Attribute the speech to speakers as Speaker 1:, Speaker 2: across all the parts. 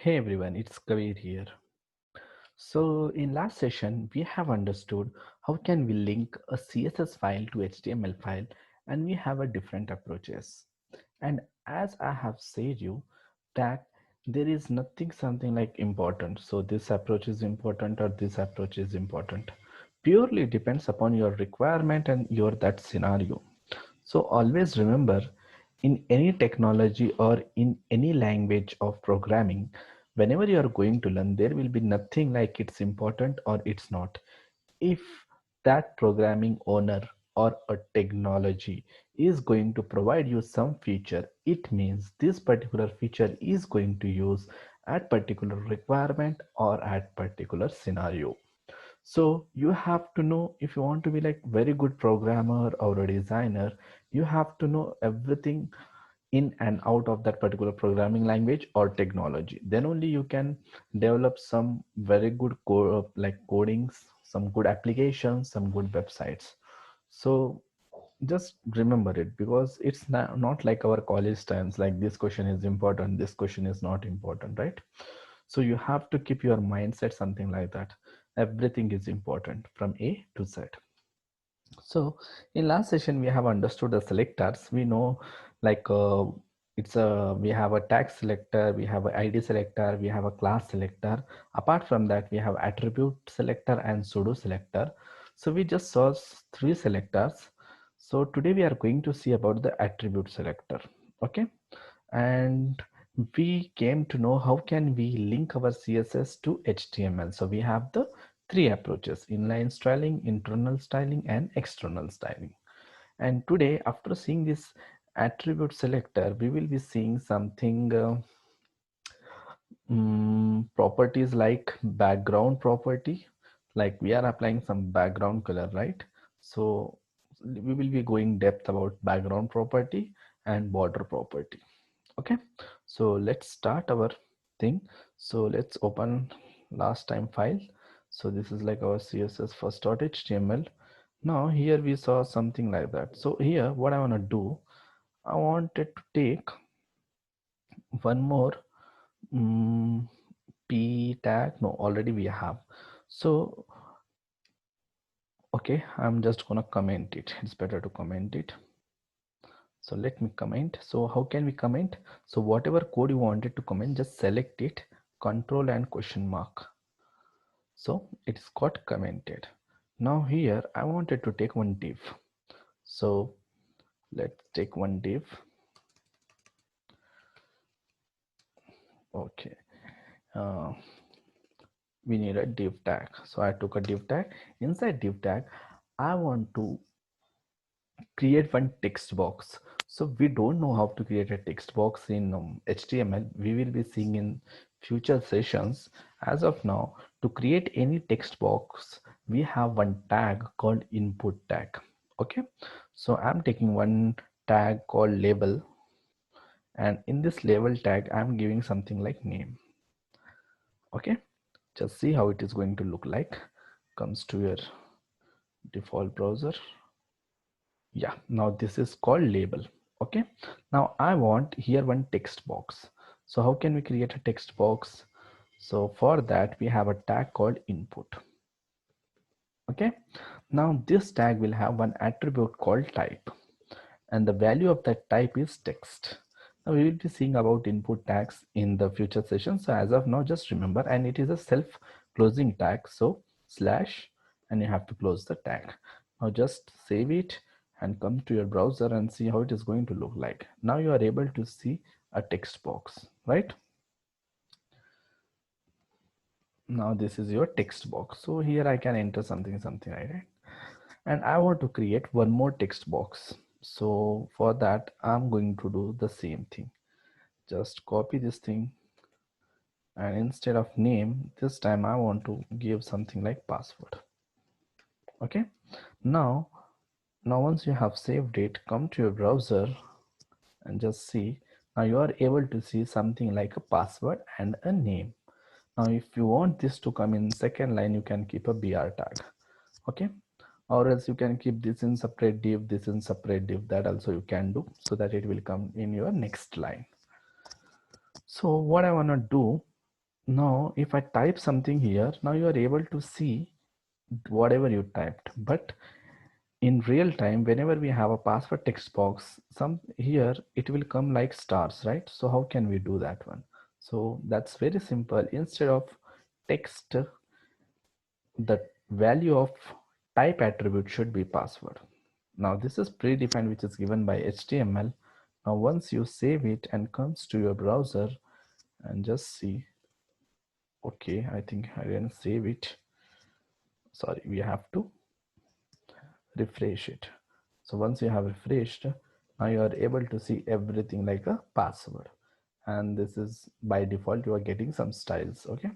Speaker 1: Hey everyone, it's Kabir here. So in last session, we have understood how can we link a CSS file to HTML file, and we have a different approaches. And as I have said you that there is nothing something like important. So this approach is important or this approach is important. Purely depends upon your requirement and your that scenario. So always remember, in any technology or in any language of programming, whenever you are going to learn, there will be nothing like it's important or it's not. If that programming owner or a technology is going to provide you some feature, it means this particular feature is going to use at particular requirement or at particular scenario. So you have to know, if you want to be like very good programmer or a designer, you have to know everything in and out of that particular programming language or technology. Then only you can develop some very good like codings, some good applications, some good websites. So just remember it, because it's not like our college times, like this question is important, this question is not important, right? So you have to keep your mindset something like that. Everything is important from A to Z. So in last session, we have understood the selectors. We know like it's a we have a tag selector, we have a ID selector, we have a class selector. Apart from that, we have attribute selector and pseudo selector. So we just saw three selectors. So today we are going to see about the attribute selector. Okay, and we came to know how can we link our CSS to HTML. So we have the three approaches: inline styling, internal styling, and external styling. And today, after seeing this attribute selector, we will be seeing something properties like background property, like we are applying some background color, right? So we will be going depth about background property and border property. Okay, so let's start our thing. So let's open last time file. So this is like our css first.html. Now here we saw something like that. So here what I want to do, I wanted to take one more p tag. No, already we have. So okay, I'm just gonna comment it. It's better to comment it. So let me comment. So how can we comment? So whatever code you wanted to comment, just select it, control and question mark. So it's got commented. Now here I wanted to take one div. So let's take one div. Okay. Uh, we need a div tag. So I took a div tag. Inside div tag, I want to create one text box. So we don't know how to create a text box in HTML. We will be seeing in future sessions. As of now, to create any text box, we have one tag called input tag. Okay, so I'm taking one tag called label, and in this label tag I'm giving something like name. Okay, just see how it is going to look like. Comes to your default browser. Yeah, now this is called label. Okay, now I want here one text box. So how can we create a text box? So for that we have a tag called input. Okay, now this tag will have one attribute called type, and the value of that type is text. Now we will be seeing about input tags in the future session. So as of now, just remember, and it is a self closing tag. So slash, and you have to close the tag. Now just save it and come to your browser and see how it is going to look like. Now you are able to see a text box, right? Now this is your text box. So here I can enter something like that. And I want to create one more text box. So for that, I'm going to do the same thing. Just copy this thing, and instead of name, this time I want to give something like password. Okay, now once you have saved it, come to your browser and just see. Now you are able to see something like a password and a name. Now if you want this to come in second line, you can keep a br tag. Okay, or else you can keep this in separate div, this in separate div. That also you can do, so that it will come in your next line. So what I want to do, Now if I type something here, now you are able to see whatever you typed. But in real time, whenever we have a password text box, some here it will come like stars, right? So how can we do that one? So that's very simple. Instead of text, the value of type attribute should be password. Now this is predefined, which is given by HTML. Now once you save it and comes to your browser and just see, okay, I think I didn't save it. Sorry, we have to refresh it. So once you have refreshed, now you are able to see everything like a password. And this is by default, you are getting some styles. Okay.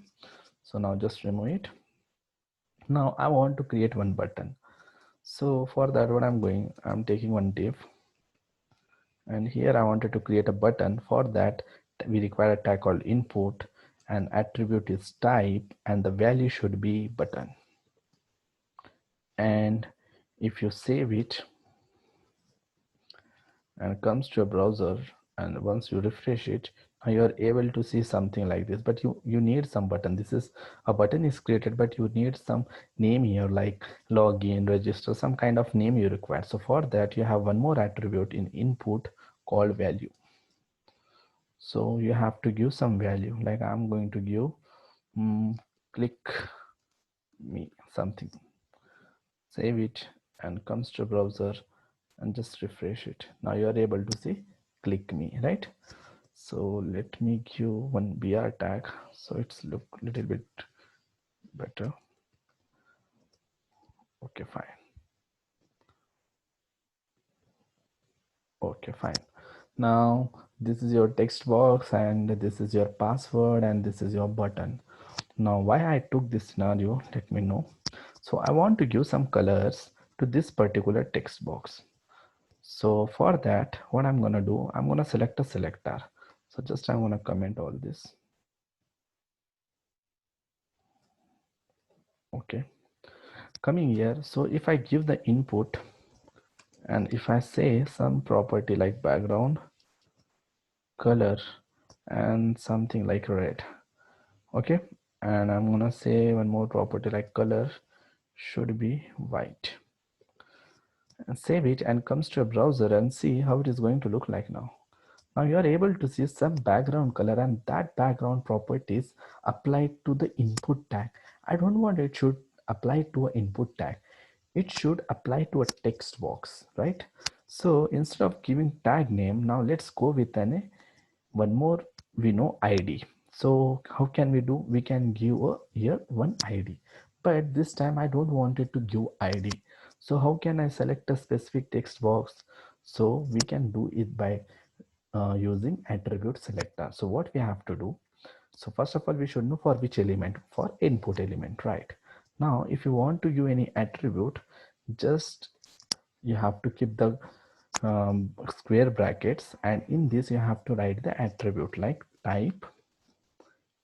Speaker 1: So now just remove it. Now I want to create one button. So for that, what I'm taking one div, and here I wanted to create a button. For that, we require a tag called input, and attribute is type, and the value should be button. And if you save it and comes to a browser, and once you refresh it, now you are able to see something like this. But you need some button. This is a button is created, but you need some name here, like login, register, some kind of name you require. So for that, you have one more attribute in input called value. So you have to give some value, like I'm going to give click me something. Save it and comes to browser and just refresh it. Now you are able to see click me, right? So let me give one br tag so it's look a little bit better. Okay, fine. Okay, fine. Now this is your text box, and this is your password, and this is your button. Now why I took this scenario, let me know. So I want to give some colors to this particular text box. So for that, what I'm gonna do, I'm gonna select a selector. So just I'm gonna comment all this. Okay, coming here. So if I give the input, and if I say some property like background color and something like red, okay, and I'm gonna say one more property like color should be white, and save it and comes to a browser and see how it is going to look like now. Now you are able to see some background color, and that background properties applied to the input tag. I don't want it should apply to an input tag. It should apply to a text box, right? So instead of giving tag name, now let's go with one more. We know ID. So how can we do? We can give here one ID, but this time I don't want it to give ID. So how can I select a specific text box? So we can do it by using attribute selector. So what we have to do, so first of all we should know for which element, for input element, right? Now if you want to give any attribute, just you have to keep the square brackets, and in this you have to write the attribute like type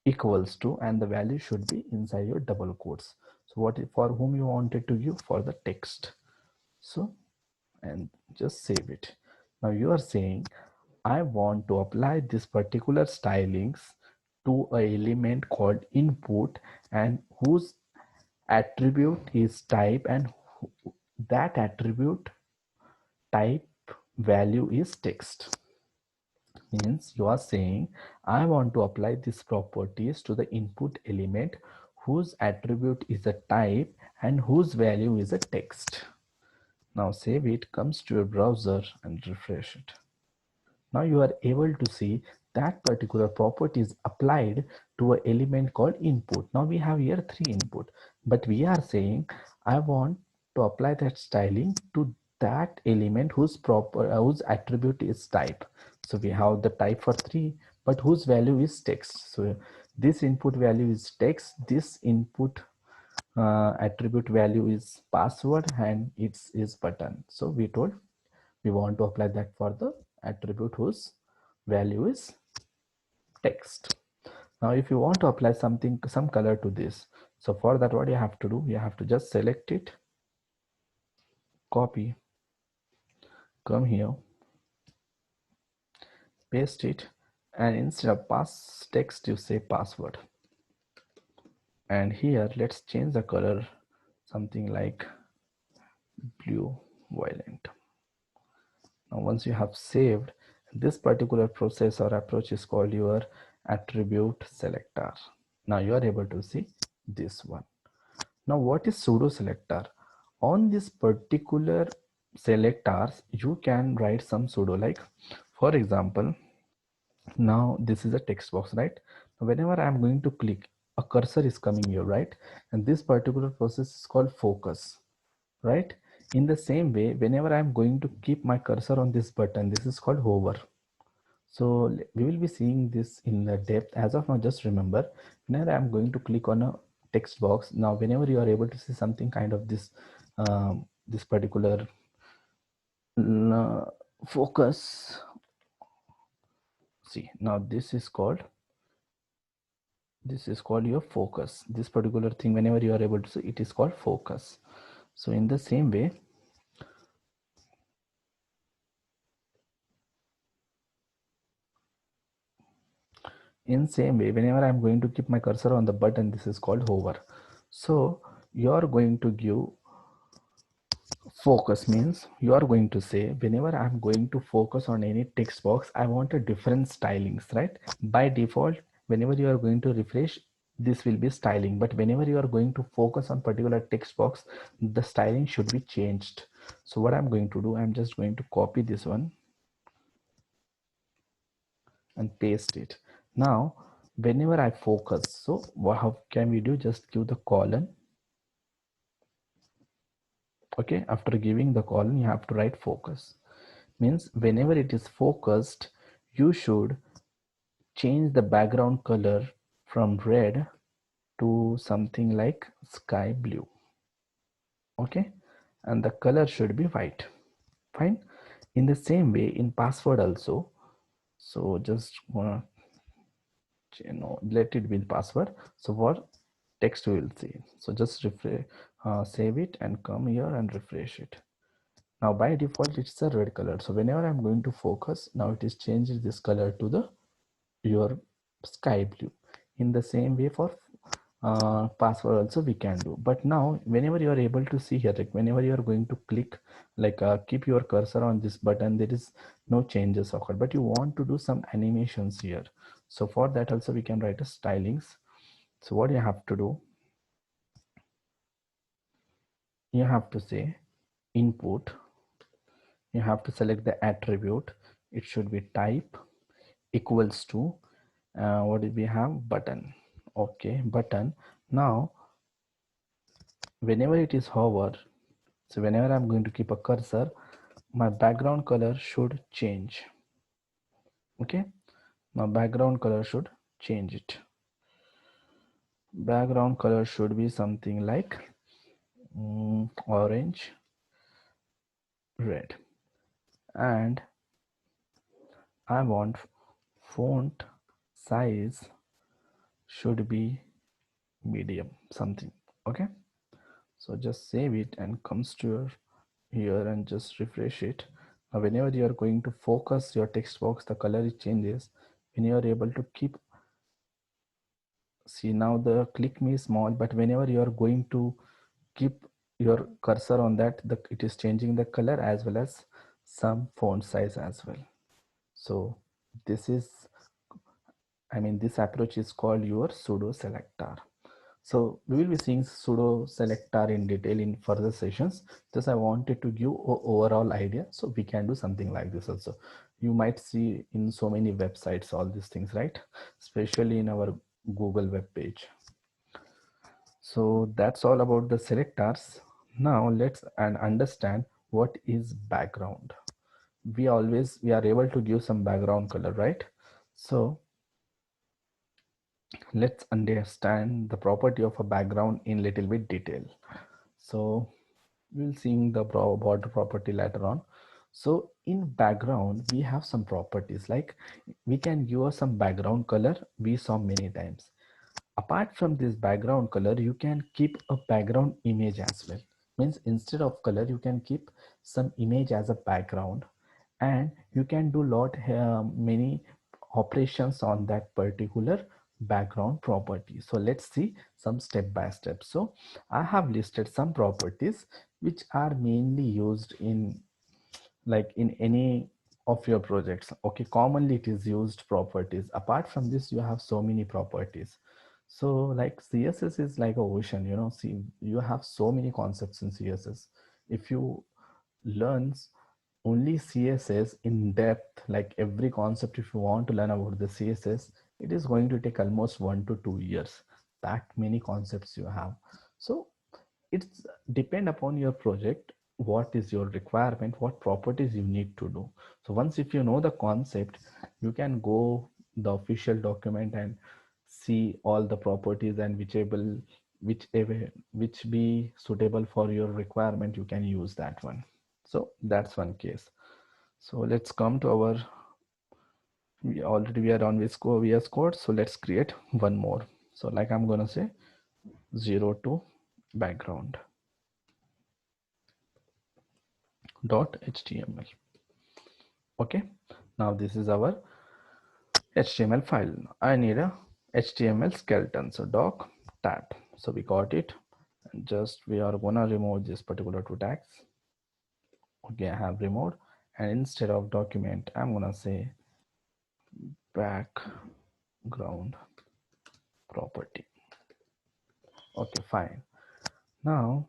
Speaker 1: equals to, and the value should be inside your double quotes. So what for whom you wanted to give, for the text. So and just save it. Now you are saying I want to apply this particular stylings to a element called input, and whose attribute is type, and that attribute type value is text. Means you are saying I want to apply these properties to the input element whose attribute is a type and whose value is a text. Now save it, comes to your browser and refresh it. Now you are able to see that particular property is applied to an element called input. Now we have here three input, but we are saying I want to apply that styling to that element whose attribute is type. So we have the type for three, but whose value is text. So this input value is text, this input attribute value is password, and it's is button. So we told we want to apply that for the attribute whose value is text. Now if you want to apply some color to this, so for that what you have to do, you have to just select it, copy, come here, paste it, and instead of pass text you say password. And here let's change the color something like blue violet. Now once you have saved, this particular process or approach is called your attribute selector. Now you are able to see this one. Now what is pseudo selector? On this particular selectors you can write some pseudo, like for example, now this is a text box, right? Whenever I'm going to click, a cursor is coming here, right? And this particular process is called focus, right? In the same way, whenever I'm going to keep my cursor on this button, this is called hover. So we will be seeing this in the depth. As of now, just remember, whenever I'm going to click on a text box, now whenever you are able to see something kind of this this particular focus, see, now this is called your focus. This particular thing, whenever you are able to see, it is called focus. So in the same way, whenever I'm going to keep my cursor on the button, this is called hover. So you are going to give focus, means you are going to say, whenever I'm going to focus on any text box, I want a different stylings, right? By default, whenever you are going to refresh, this will be styling, but whenever you are going to focus on particular text box, the styling should be changed. So what I'm going to do, I'm just going to copy this one and paste it. Now whenever I focus, so how can we do? Just give the colon. Okay, after giving the colon, you have to write focus. Means whenever it is focused, you should change the background color from red to something like sky blue. Okay, and the color should be white. Fine. In the same way, in password also, so just let it be the password. So what text we will see, so just refresh, save it and come here and refresh it. Now by default it's a red color, so whenever I'm going to focus, now it is changed this color to the your sky blue. In the same way for password also we can do. But now whenever you are able to see here, like whenever you are going to click, like keep your cursor on this button, there is no changes occur, but you want to do some animations here. So for that also we can write a stylings. So what you have to do, you have to say input, you have to select the attribute, it should be type equals to what did we have, button. Okay, button. Now whenever it is hover, so whenever I'm going to keep a cursor, my background color should change. Okay, my background color should change it. Background color should be something like orange, red, and I want font size should be medium something. Okay, so just save it and comes to your here and just refresh it. Now whenever you are going to focus your text box, the color changes. When you are able to keep, see now the click me is small, but whenever you are going to keep your cursor on that, it is changing the color as well as some font size as well. So this is, I mean, this approach is called your pseudo selector. So we will be seeing pseudo selector in detail in further sessions. Just I wanted to give an overall idea, so we can do something like this also. You might see in so many websites all these things, right? Especially in our Google web page. So that's all about the selectors. Now let's understand what is background. We are able to give some background color, right? So let's understand the property of a background in little bit detail. So we'll see the border property later on. So in background we have some properties, like we can give some background color, we saw many times. Apart from this background color, you can keep a background image as well. Means instead of color you can keep some image as a background, and you can do many operations on that particular background property. So let's see some step by step. So I have listed some properties which are mainly used in in any of your projects. Okay, commonly it is used properties. Apart from this, you have so many properties. So like CSS is like a ocean, see, you have so many concepts in CSS. If you learn only CSS in depth, like every concept, if you want to learn about the CSS, it is going to take almost 1 to 2 years. That many concepts you have. So it's depend upon your project, what is your requirement, what properties you need to do. So once if you know the concept, you can go the official document and see all the properties, and which be suitable for your requirement, you can use that one. So that's one case. So let's come to our, we are on VS Code. So let's create one more. So like I'm gonna say 02 background dot html. Okay, now this is our HTML file. I need a HTML skeleton. So doc tab. So we got it. And just we are gonna remove this particular two tags. Okay, I have removed. And instead of document, I'm gonna say background property. Okay, fine. Now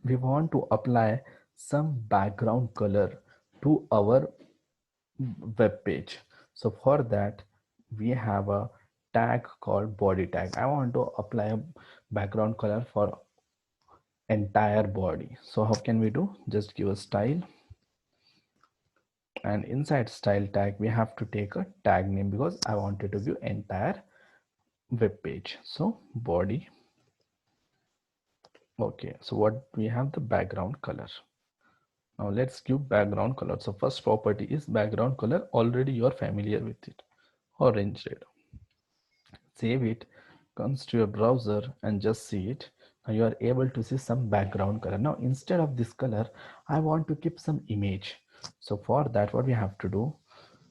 Speaker 1: we want to apply some background color to our web page. So for that, we have a tag called body tag. I want to apply a background color for entire body. So how can we do? Just give a style, and inside style tag we have to take a tag name because I wanted to view entire web page. So body. Okay, so what we have, the background color. Now let's give background color. So first property is background color. Already you're familiar with it. Orange red. Save it, comes to your browser and just see it. Now you are able to see some background color. Now instead of this color, I want to keep some image. So for that, what we have to do,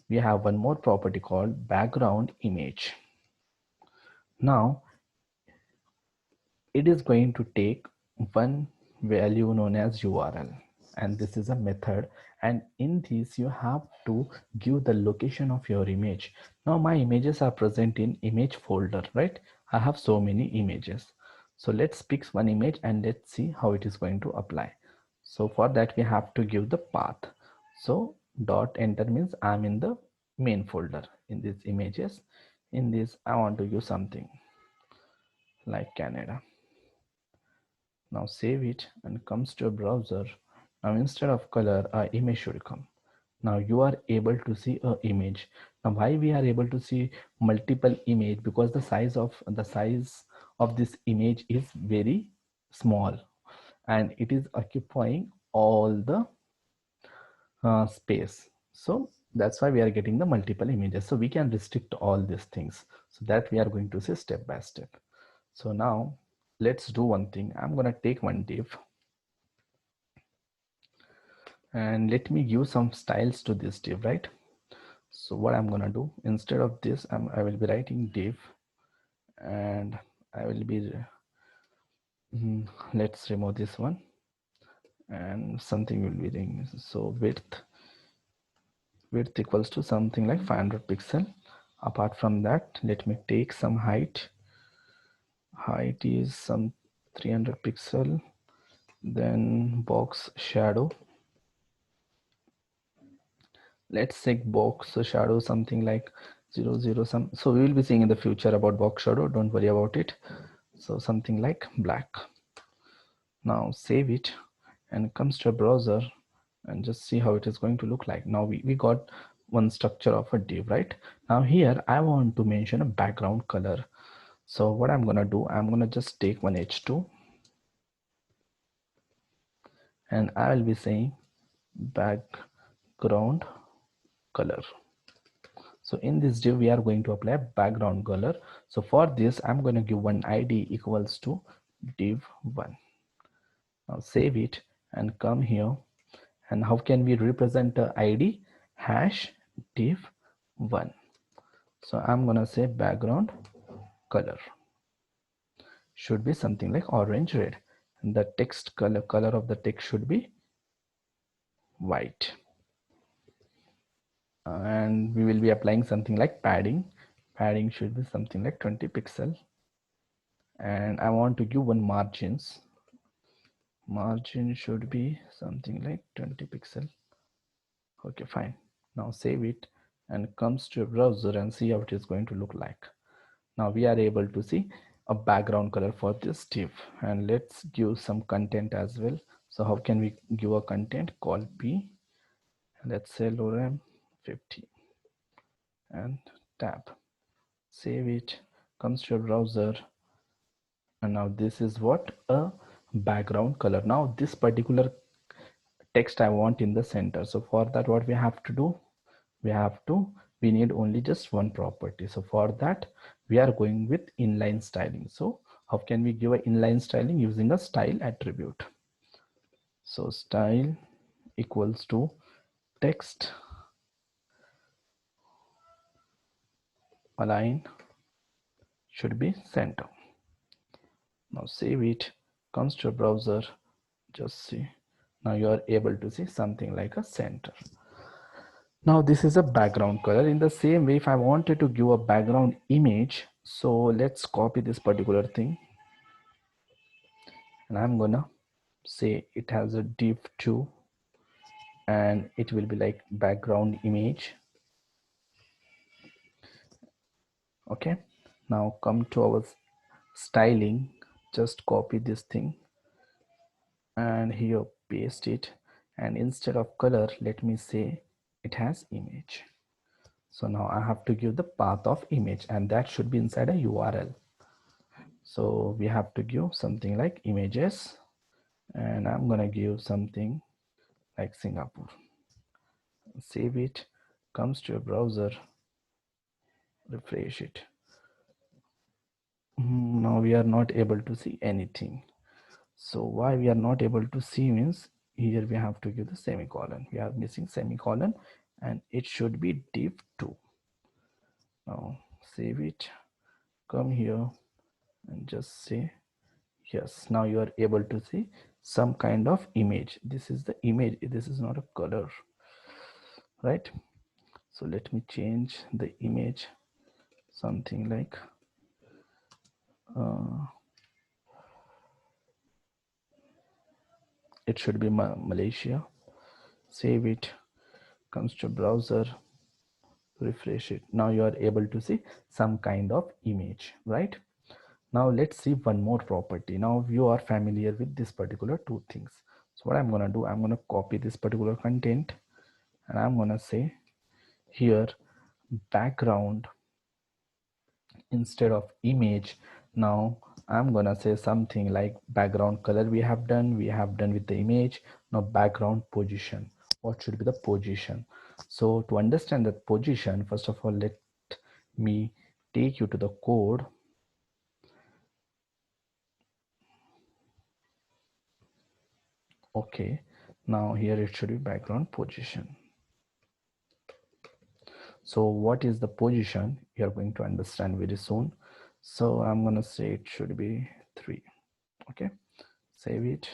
Speaker 1: we have one more property called background image. Now it is going to take one value known as URL, and this is a method, and in this you have to give the location of your image. Now my images are present in image folder, right? I have so many images. So let's pick one image and let's see how it is going to apply. So for that we have to give the path. So dot enter means I'm in the main folder in these images. In this I want to use something like Canada. Now save it and comes to a browser. Now instead of color, a image should come. Now you are able to see a image. Now why we are able to see multiple image? Because the size of this image is very small and it is occupying all the space. So that's why we are getting the multiple images. So we can restrict all these things. So that we are going to see step by step. So now let's do one thing. I'm gonna take one div and let me give some styles to this div, right? So what I'm gonna do, instead of this, I will be writing div, and I will be let's remove this one, and something will be doing. So width equals to something like 500 pixel. Apart from that, let me take some height is some 300 pixel. Then box shadow, let's take box shadow something like 00 some. So we will be seeing in the future about box shadow, don't worry about it. So something like black. Now save it and comes to a browser and just see how it is going to look like. Now we got one structure of a div, right? Now here I want to mention a background color. So what I'm gonna do, I'm gonna just take one h2 and I will be saying background color. So in this div, we are going to apply background color. So for this, I'm going to give one ID equals to div1. Now save it and come here. And how can we represent the ID? Hash div1. So I'm gonna say background color should be something like orange red, and the text color of the text should be white. And we will be applying something like padding should be something like 20 pixel, and I want to give one margin should be something like 20 pixel. Okay, fine. Now save it and comes to a browser and see how it is going to look like. Now we are able to see a background color for this div, and let's give some content as well. So how can we give a content? Call p, let's say lorem 50 and tab. Save it, comes to your browser, and now this is what a background color. Now this particular text I want in the center. So for that, what we have to do, we need only just one property. So for that, we are going with inline styling. So how can we give an inline styling? Using a style attribute. So style equals to text align should be center. Now save it, comes to a browser, just see. Now you are able to see something like a center. Now this is a background color. In the same way, if I wanted to give a background image, so let's copy this particular thing, and I'm gonna say it has a div2, and it will be like background image. Okay, now come to our styling, just copy this thing and here paste it, and instead of color, let me say it has image. So now I have to give the path of image, and that should be inside a URL. So we have to give something like images, and I'm gonna give something like Singapore. Save it, comes to your browser, refresh it. Now we are not able to see anything. So why we are not able to see means here we have to give the semicolon. We are missing semicolon, and it should be div2. Now save it, come here and just say yes. Now you are able to see some kind of image. This is the image, this is not a color, right? So let me change the image something like it should be Malaysia. Save it, comes to browser, refresh it. Now you are able to see some kind of image, right? Now let's see one more property. Now you are familiar with this particular two things. So what I'm gonna do, I'm gonna copy this particular content, and I'm gonna say here background instead of image. Now I'm gonna say something like background color we have done with the image. Now background position, what should be the position? So to understand the position, first of all, let me take you to the code. Okay, now here it should be background position. So what is the position, you're going to understand very soon. So I'm gonna say it should be 3. Okay, save it.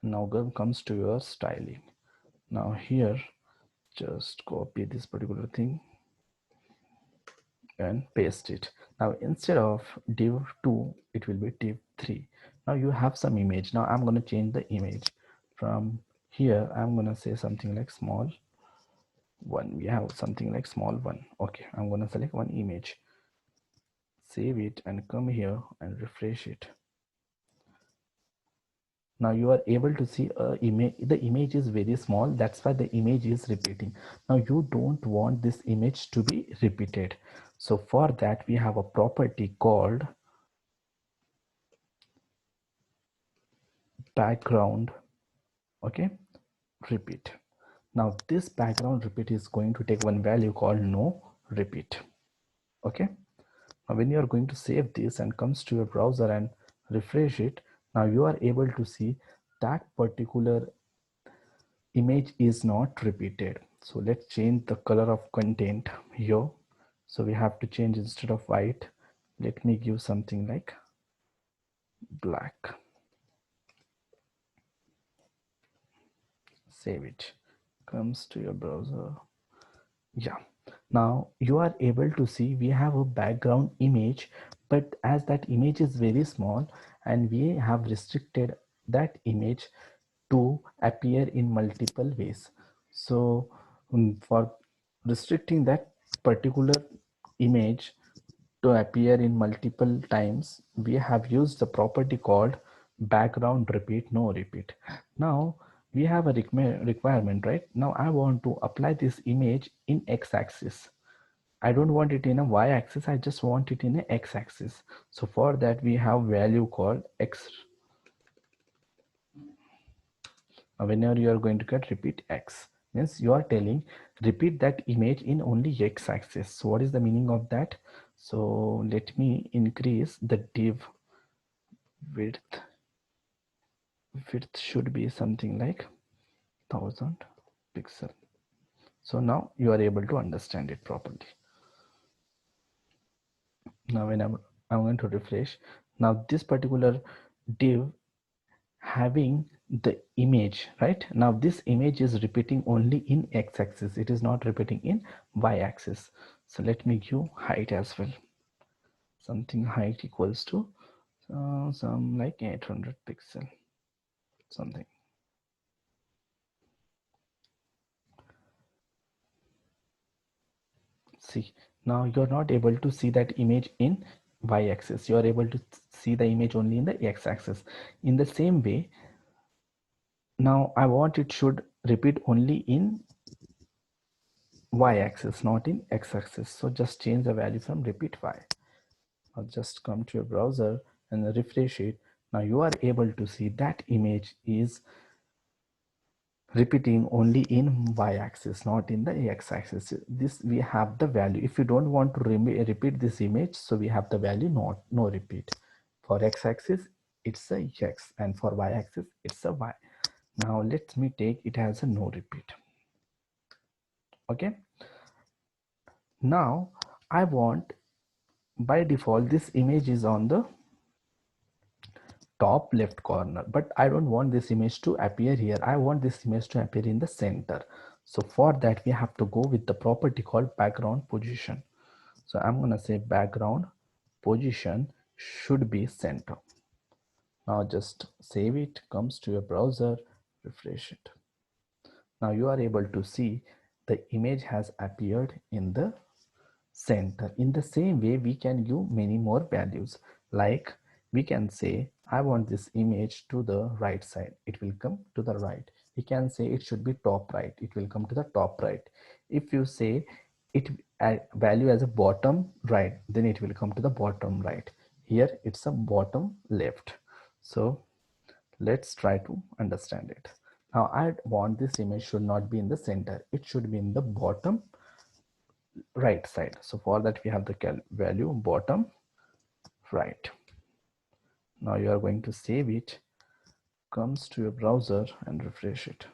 Speaker 1: Now comes to your styling. Now here just copy this particular thing and paste it. Now instead of div2, it will be div3. Now you have some image. Now I'm going to change the image. From here I'm going to say something like small 1. We have something like small 1. Okay, I'm going to select one image, save it, and come here and refresh it. Now you are able to see the image is very small, that's why the image is repeating. Now you don't want this image to be repeated, so for that we have a property called background, okay, repeat. Now this background repeat is going to take one value called no repeat. Okay, now when you are going to save this and comes to your browser and refresh it, now you are able to see that particular image is not repeated. So let's change the color of content here So we have to change, instead of white, let me give something like black. Save it. Comes to your browser. Yeah, now you are able to see we have a background image, but as that image is very small and we have restricted that image to appear in multiple ways. So for restricting that particular image to appear in multiple times, we have used the property called background repeat no repeat. Now we have a requirement, right? Now I want to apply this image in x-axis. I don't want it in a y-axis, I just want it in a x-axis. So for that we have value called x. Whenever you are going to get repeat x, means you are telling repeat that image in only x-axis. So what is the meaning of that? So let me increase the div width. Width should be something like 1000 pixel. So now you are able to understand it properly. Now when I'm going to refresh, now this particular div having the image, right? Now this image is repeating only in x-axis, it is not repeating in y-axis. So let me give height as well, something height equals to some like 800 pixel something. See, now you're not able to see that image in y-axis, you are able to see the image only in the x-axis. In the same way, now I want it should repeat only in y-axis, not in x-axis. So just change the value from repeat y. Now just come to your browser and refresh it. Now you are able to see that image is repeating only in y-axis, not in the x-axis. This we have the value. If you don't want to repeat this image, so we have the value not no repeat. For x-axis it's a x, and for y-axis it's a y. Now let me take it as a no repeat. Okay, now I want, by default this image is on the top left corner, but I don't want this image to appear here. I want this image to appear in the center. So for that we have to go with the property called background position. So I'm gonna say background position should be center. Now just save it, comes to your browser, refresh it. Now you are able to see the image has appeared in the center. In the same way we can give many more values, like we can say I want this image to the right side, it will come to the right. We can say it should be top right, it will come to the top right. If you say it value as a bottom right, then it will come to the bottom right. Here it's a bottom left. So let's try to understand it. Now I want this image should not be in the center, it should be in the bottom right side. So for that we have the value bottom right. Now you are going to save it, comes to your browser and refresh it.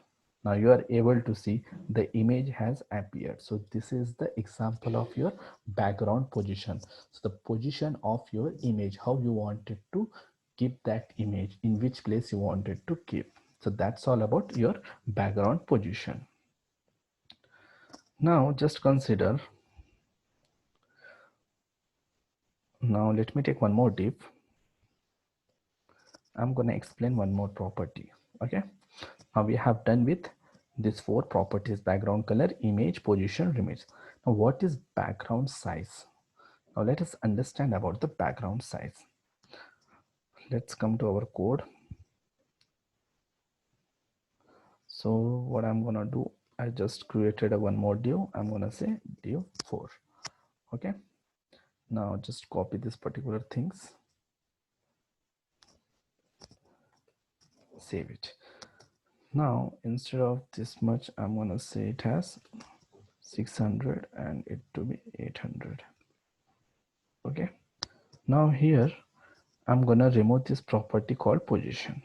Speaker 1: Now you are able to see the image has appeared. So this is the example of your background position. So the position of your image, how you wanted to keep that image, in which place you wanted to keep. So that's all about your background position. Now just consider, now let me take one more div. I'm going to explain one more property. Okay, now we have done with these four properties: background color, image, position, image. Now what is background size? Now let us understand about the background size. Let's come to our code. So what I'm gonna do, I just created a one more div. I'm gonna say div 4. Okay, now just copy this particular things, save it. Now instead of this much, I'm gonna say it has 600 and it to be 800. Okay, now here I'm gonna remove this property called position.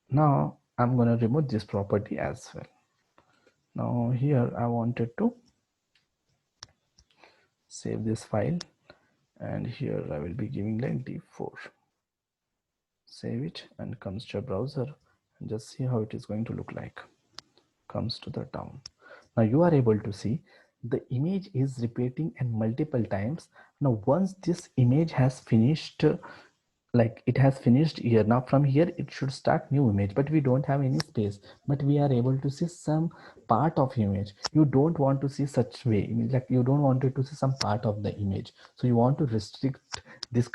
Speaker 1: Now I'm gonna remove this property as well. Now here I wanted to save this file, and here I will be giving like div4. Save it and comes to your browser and just see how it is going to look like. Comes to the down. Now you are able to see the image is repeating and multiple times. Now once this image has finished, like it has finished here, now from here it should start new image, but we don't have any space, but we are able to see some part of image. You don't want to see such way, like you don't want it to see some part of the image, so you want to restrict this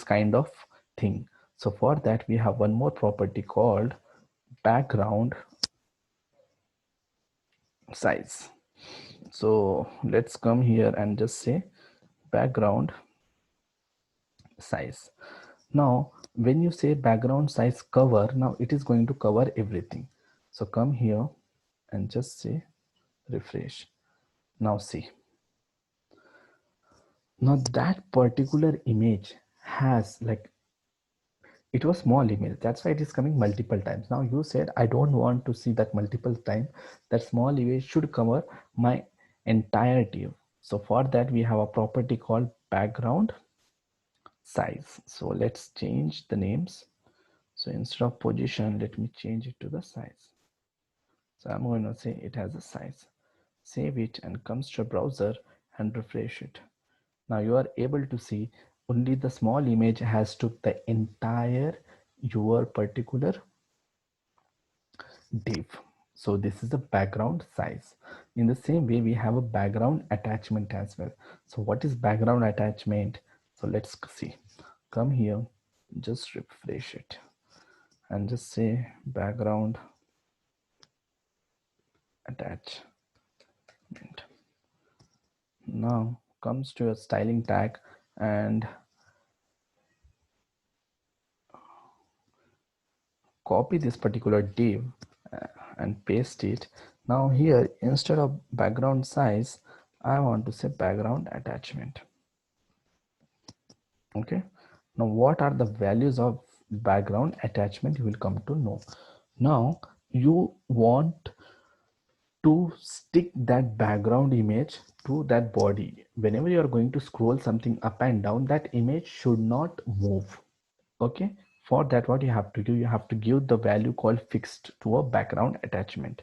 Speaker 1: kind of thing. So for that we have one more property called background size. So let's come here and just say background size. Now when you say background size cover, now it is going to cover everything. So come here and just say refresh. Now see, now that particular image has like, it was small image, that's why it is coming multiple times. Now you said I don't want to see that multiple time, that small image should cover my entire div. So for that we have a property called background size. So let's change the names. So instead of position, let me change it to the size. So I'm going to say it has a size. Save it and comes to a browser and refresh it. Now you are able to see only the small image has took the entire your particular div. So this is the background size. In the same way we have a background attachment as well. So what is background attachment? So let's see. Come here, just refresh it and just say background attachment. Now comes to a styling tag and copy this particular div and paste it. Now here instead of background size I want to say background attachment. Okay, now what are the values of background attachment, you will come to know. Now you want to stick that background image to that body. Whenever you are going to scroll something up and down, that image should not move. Okay, for that what you have to do, you have to give the value called fixed to a background attachment.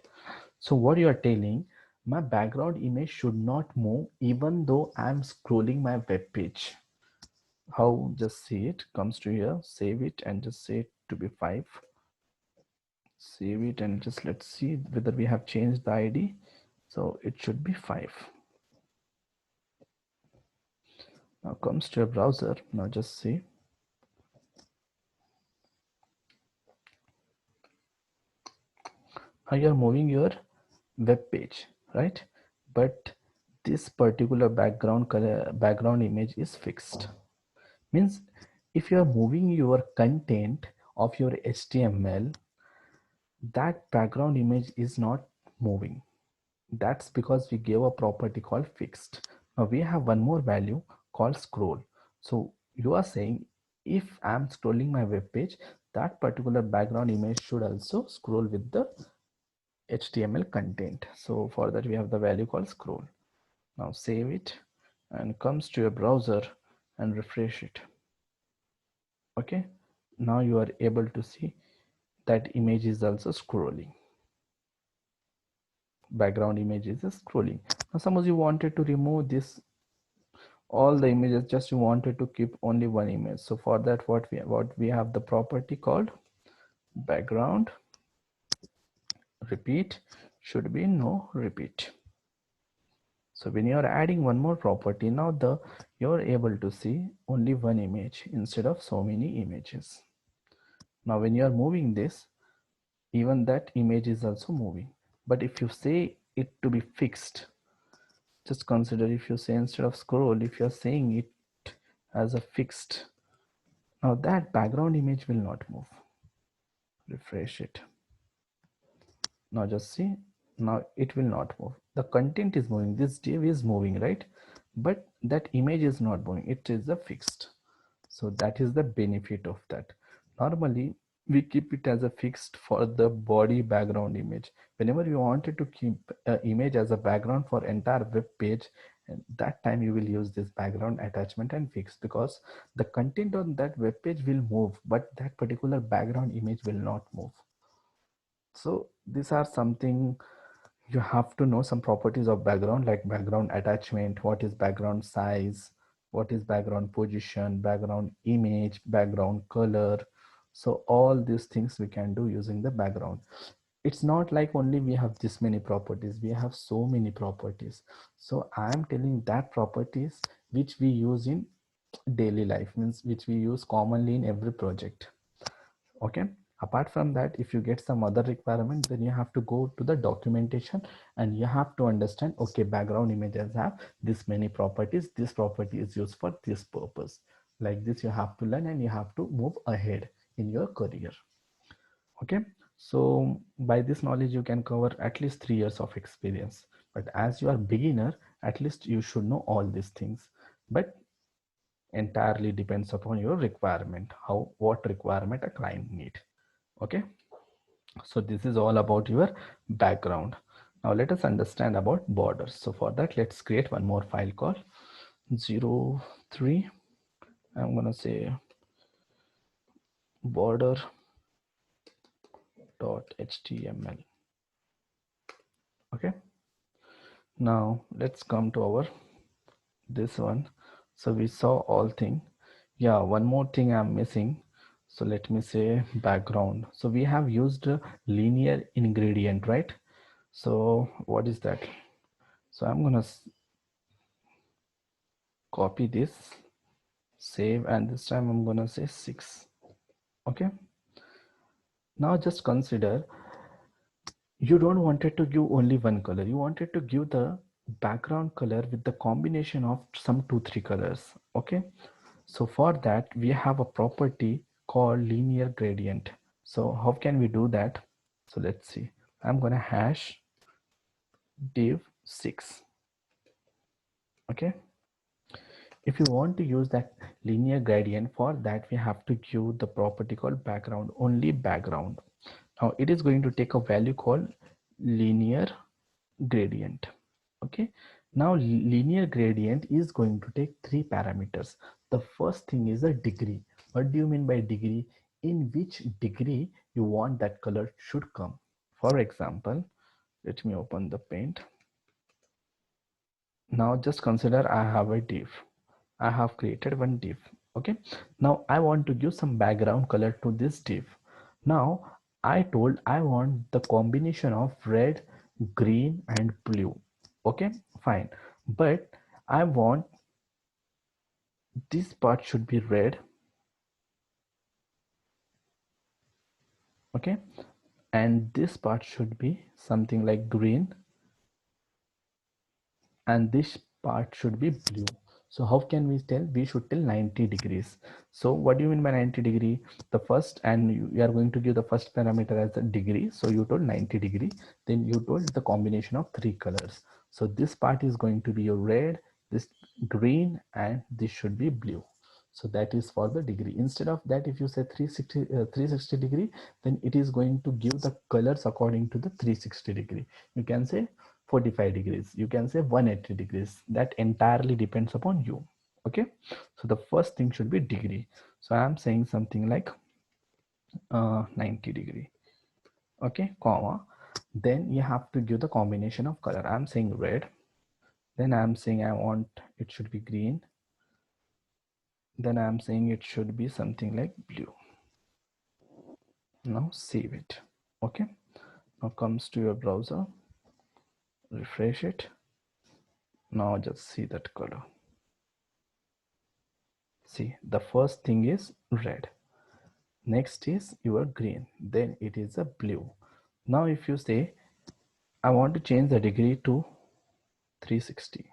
Speaker 1: So what you are telling, my background image should not move even though I'm scrolling my web page. How? Just see it, comes to here, save it and just say it to be 5. Save it and just let's see whether we have changed the ID. So it should be 5. Now comes to your browser. Now just see. Now you're moving your web page, right? But this particular background color, background image is fixed. Means if you're moving your content of your HTML, that background image is not moving. That's because we gave a property called fixed. Now we have one more value called scroll. So you are saying if I'm scrolling my web page, that particular background image should also scroll with the HTML content. So for that we have the value called scroll. Now save it and comes to your browser and refresh it. Okay, now you are able to see that image is also scrolling. Background image is scrolling. Now suppose you wanted to remove this all the images, just you wanted to keep only one image. So for that what we have the property called background repeat should be no repeat. So when you are adding one more property, now you're able to see only one image instead of so many images. Now when you are moving this, even that image is also moving. But if you say it to be fixed, just consider if you say instead of scroll, if you're saying it as a fixed, now that background image will not move. Refresh it. Now just see, now it will not move. The content is moving, this div is moving, right? But that image is not moving, it is a fixed. So that is the benefit of that. Normally we keep it as a fixed for the body background image. Whenever you wanted to keep an image as a background for entire web page And that time you will use this background attachment and fix, because the content on that web page will move, but that particular background image will not move. So these are something you have to know, some properties of background, like background attachment, what is background size, what is background position, background image, background color. So all these things we can do using the background. It's not like only we have this many properties, we have so many properties. So I am telling that properties which we use in daily life, means which we use commonly in every project. Okay, apart from that, if you get some other requirement, then you have to go to the documentation and you have to understand, okay, background images have this many properties, this property is used for this purpose. Like this you have to learn and you have to move ahead in your career. Okay, so by this knowledge you can cover at least 3 years of experience, but as you are beginner, at least you should know all these things. But entirely depends upon your requirement, how, what requirement a client need. Okay, so this is all about your background. Now let us understand about borders. So for that, let's create one more file called 03. I'm gonna say border.html. Okay, now let's come to our this one. So we saw all thing. Yeah, one more thing I'm missing. So let me say background. So we have used a linear ingredient, right? So what is that? So I'm gonna copy this, save, and this time I'm gonna say 6. Okay, now just consider, you don't wanted to give only one color, you wanted to give the background color with the combination of some 2-3 colors. Okay, so for that we have a property called linear gradient. So how can we do that? So let's see, I'm gonna hash div 6. Okay, if you want to use that linear gradient, for that we have to give the property called background, only background. Now it is going to take a value called linear gradient. Okay, now linear gradient is going to take 3 parameters. The first thing is a degree. What do you mean by degree? In which degree you want that color should come. For example, let me open the paint. Now just consider I have a div. I have created one div. Okay, now I want to give some background color to this div. Now I told I want the combination of red, green and blue. Okay, fine, but I want this part should be red. Okay, and this part should be something like green, and this part should be blue. So how can we tell? We should tell 90 degrees. So what do you mean by 90 degree? The first, and you are going to give the first parameter as a degree. So you told 90 degree, then you told the combination of 3 colors. So this part is going to be your red, this green, and this should be blue. So that is for the degree. Instead of that, if you say 360 degree, then it is going to give the colors according to the 360 degree. You can say 45 degrees, you can say 180 degrees. That entirely depends upon you. Okay, so the first thing should be degree. So I am saying something like 90 degree. Okay, comma, then you have to give the combination of color. I'm saying red, then I'm saying I want it should be green, then I'm saying it should be something like blue. Now save it. Okay, now comes to your browser, refresh it. Now just see that color. See, the first thing is red, next is your green, then it is a blue. Now if you say I want to change the degree to 360,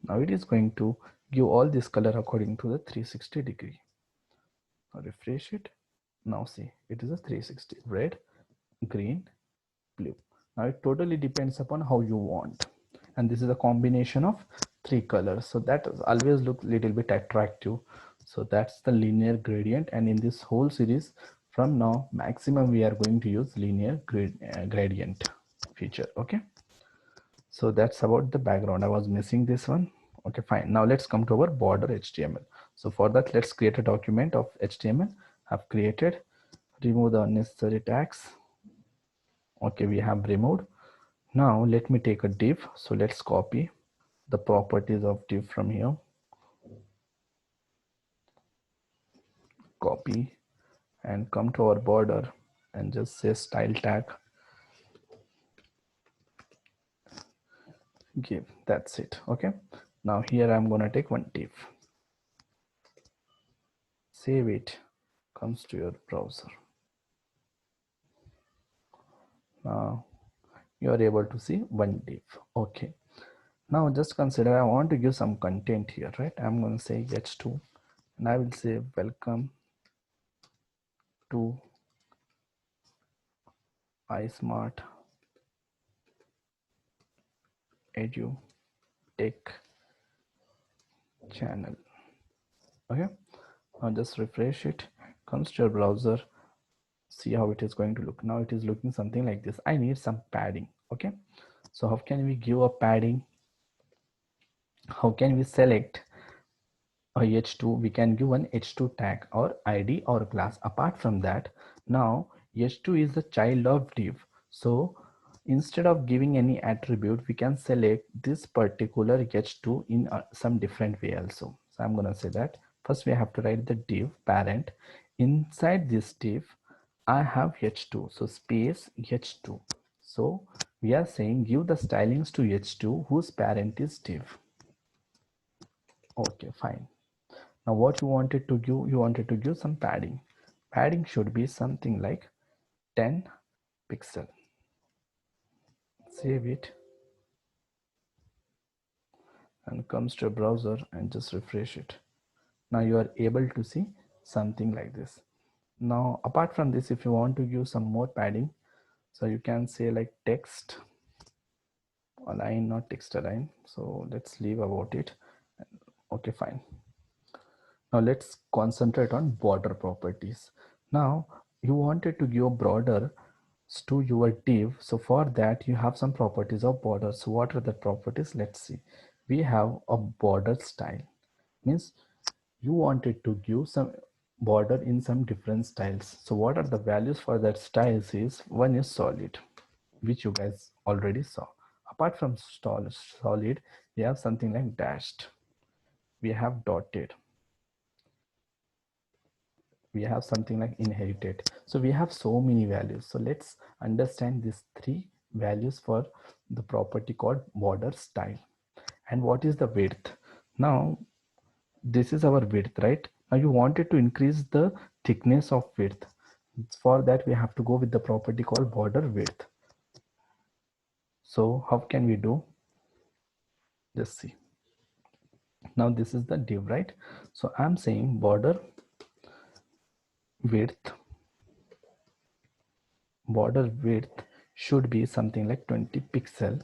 Speaker 1: now it is going to give all this color according to the 360 degree. Now refresh it. Now see, it is a 360, red, green, blue. Now it totally depends upon how you want, and this is a combination of 3 colors, so that always look little bit attractive. So that's the linear gradient, and in this whole series from now maximum we are going to use linear gradient feature. Okay, So that's about the background. I was missing this one. Okay, fine. Now let's come to our border HTML. So for that, let's create a document of HTML. I've created. Remove the unnecessary tags. Okay, we have removed. Now let me take a div. So let's copy the properties of div from here. Copy and come to our border and just say style tag. Give. That's it. Okay. Now here I'm gonna take one div. Save it. Comes to your browser. Now you are able to see one div. Okay. Now just consider I want to give some content here, right? I'm going to say h2 and I will say welcome to ISMART EduTech channel. Okay. Now just refresh it. Comes to your browser. See how it is going to look. Now it is looking something like this. I need some padding. Okay. So how can we give a padding? How can we select a h2? We can give an h2 tag or id or class. Apart from that, now h2 is the child of div, so instead of giving any attribute, we can select this particular h2 in some different way also. So I'm gonna say that first we have to write the div parent. Inside this div I have h2, so space h2. So we are saying give the stylings to h2 whose parent is div. Okay, fine. Now what you wanted to give, you wanted to give some padding. Padding should be something like 10 pixel. Save it and comes to a browser and just refresh it. Now you are able to see something like this. Now apart from this, if you want to give some more padding, so you can say like text align, not text align. So let's leave about it. Okay, fine. Now let's concentrate on border properties. Now you wanted to give border to your div, so for that you have some properties of border. So what are the properties? Let's see. We have a border style, means you wanted to give some border in some different styles. So what are the values for that styles is, one is solid, which you guys already saw. Apart from solid, we have something like dashed, we have dotted, we have something like inherited. So we have so many values. So let's understand these three values for the property called border style. And what is the width? Now this is our width, right? Now you wanted to increase the thickness of width. For that we have to go with the property called border width. So how can we do? Just see. Now this is the div, right? So I'm saying border width should be something like 20 pixel,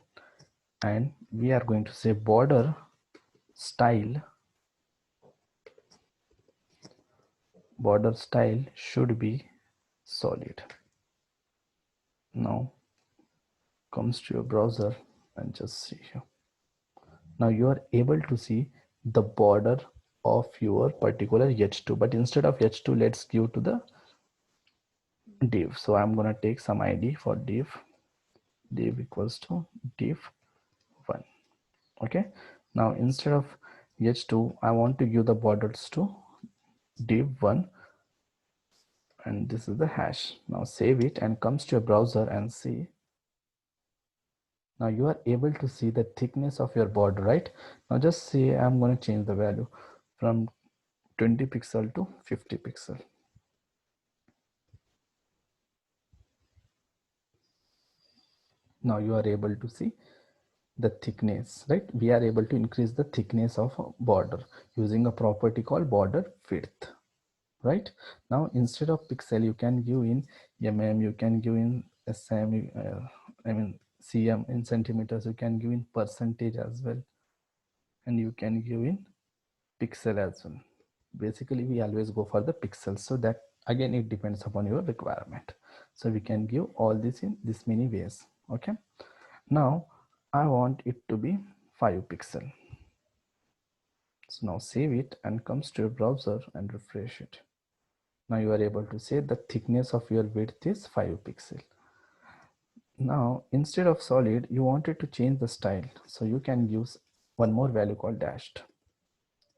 Speaker 1: and we are going to say border style should be solid. Now comes to your browser and just see here. Now you are able to see the border of your particular h2, but instead of h2 let's give to the div. So I'm going to take some id for div equals to div1. Okay, now instead of h2 I want to give the borders to div1, and this is the hash. Now save it and comes to your browser and see. Now you are able to see the thickness of your border, right? Now just say I'm going to change the value from 20 pixel to 50 pixel. Now you are able to see the thickness, right? We are able to increase the thickness of a border using a property called border width, right? Now instead of pixel you can give in you can give in sm, cm, in centimeters, you can give in percentage as well, and you can give in pixel as well. Basically we always go for the pixels, so that again it depends upon your requirement. So we can give all this in this many ways. Okay, now I want it to be 5 pixel. So now save it and comes to your browser and refresh it. Now you are able to say the thickness of your width is 5 pixel. Now instead of solid, you wanted to change the style, so you can use one more value called dashed.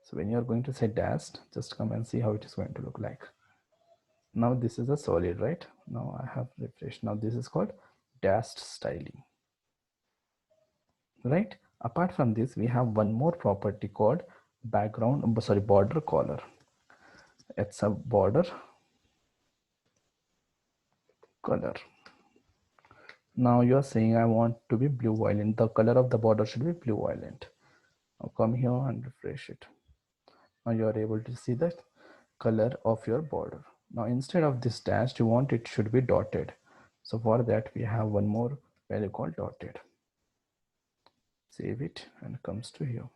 Speaker 1: So when you are going to say dashed, just come and see how it is going to look like. Now this is a solid, right? Now I have refreshed. Now this is called dashed styling, right? Apart from this, we have one more property called border color. It's a border color. Now you are saying I want to be blue violet. The color of the border should be blue violet. Now come here and refresh it. Now you are able to see the color of your border. Now instead of this dashed, you want it should be dotted. So for that we have one more value called dotted. Save it and comes to here.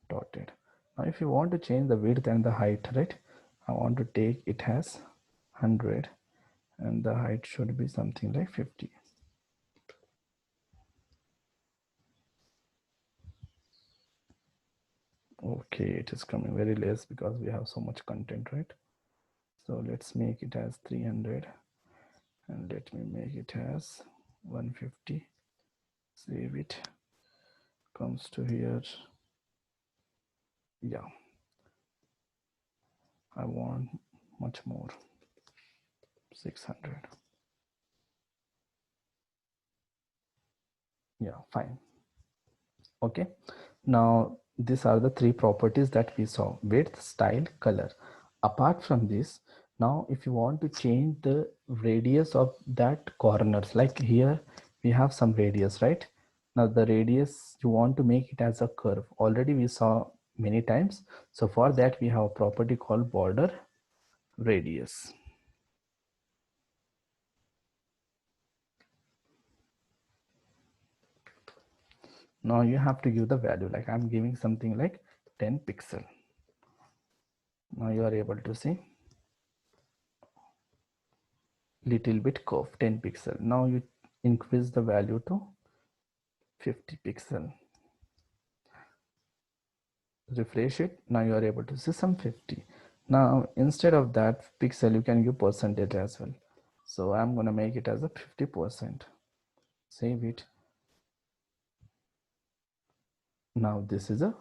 Speaker 1: Dotted. Now if you want to change the width and the height, right? I want to take it as 100 and the height should be something like 50. Okay, it is coming very less because we have so much content, right? So let's make it as 300 and let me make it as 150. Save it. Comes to here. Yeah, I want much more. 600. Yeah, fine. Okay, now these are the three properties that we saw: width, style, color. Apart from this, now if you want to change the radius of that corners, like here we have some radius, right? Now the radius you want to make it as a curve. Already we saw many times. So for that we have a property called border radius. Now you have to give the value, like I'm giving something like 10 pixel. Now you are able to see little bit curve, 10 pixel. Now you increase the value to 50 pixel. Refresh it. Now you are able to see some 50. Now instead of that pixel, you can give percentage as well. So I'm going to make it as a 50%. Save it. Now this is a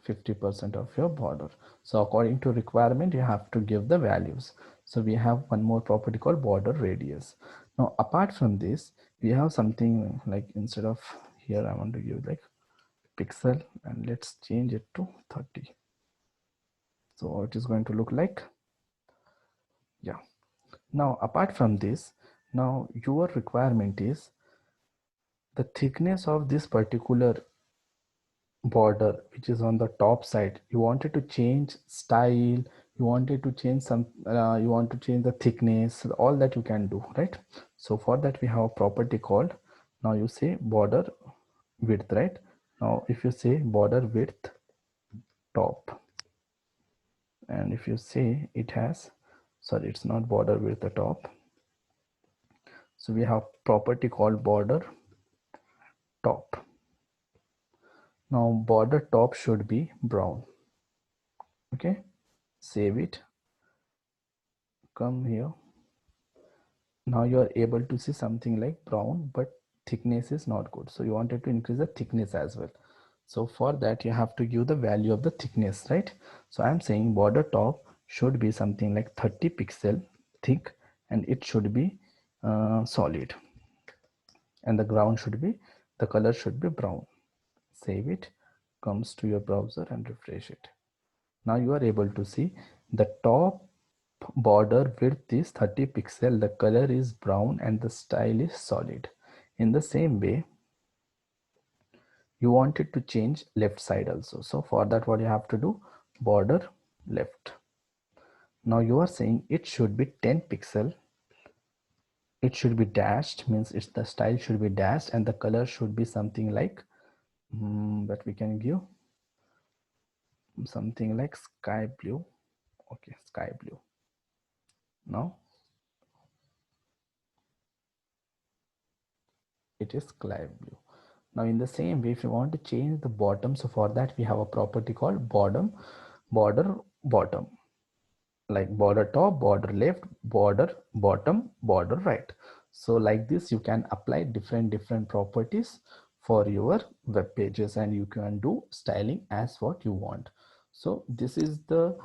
Speaker 1: 50% of your border. So according to requirement, you have to give the values. So we have one more property called border radius. Now apart from this, we have something like, instead of here I want to give like pixel, and let's change it to 30. So it is going to look like, yeah. Now apart from this, now your requirement is the thickness of this particular border which is on the top side. You wanted to change style, you wanted to change some you want to change the thickness, all that you can do, right? So for that we have a property called, now you say border width, right? Now if you say border width top, and if you say it has, sorry, it's not border width the top, so we have property called border top. Now border top should be brown. Okay, save it, come here. Now you are able to see something like brown, but thickness is not good, so you wanted to increase the thickness as well. So for that you have to give the value of the thickness, right? So I'm saying border top should be something like 30 pixel thick, and it should be solid, and the ground should be, the color should be brown. Save it, comes to your browser and refresh it. Now you are able to see the top border width is 30 pixel, the color is brown, and the style is solid. In the same way, you want it to change left side also. So for that, what you have to do, border left. Now you are saying it should be 10 pixel, it should be dashed, means it's the style should be dashed, and the color should be something like that we can give something like sky blue. Okay, sky blue. Now it is sky blue. Now in the same way, if you want to change the bottom, so for that we have a property called border bottom, like border top, border left, border bottom, border right. So like this you can apply different properties for your web pages, and you can do styling as what you want. So this is the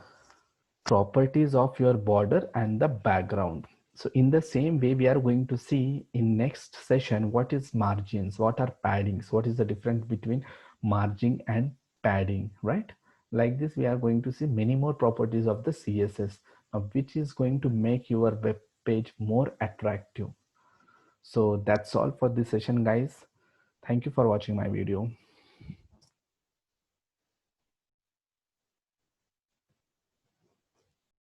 Speaker 1: properties of your border and the background. So in the same way, we are going to see in next session what is margins, what are paddings, what is the difference between margin and padding, right? Like this we are going to see many more properties of the CSS, which is going to make your web page more attractive. So that's all for this session, guys. Thank you for watching my video.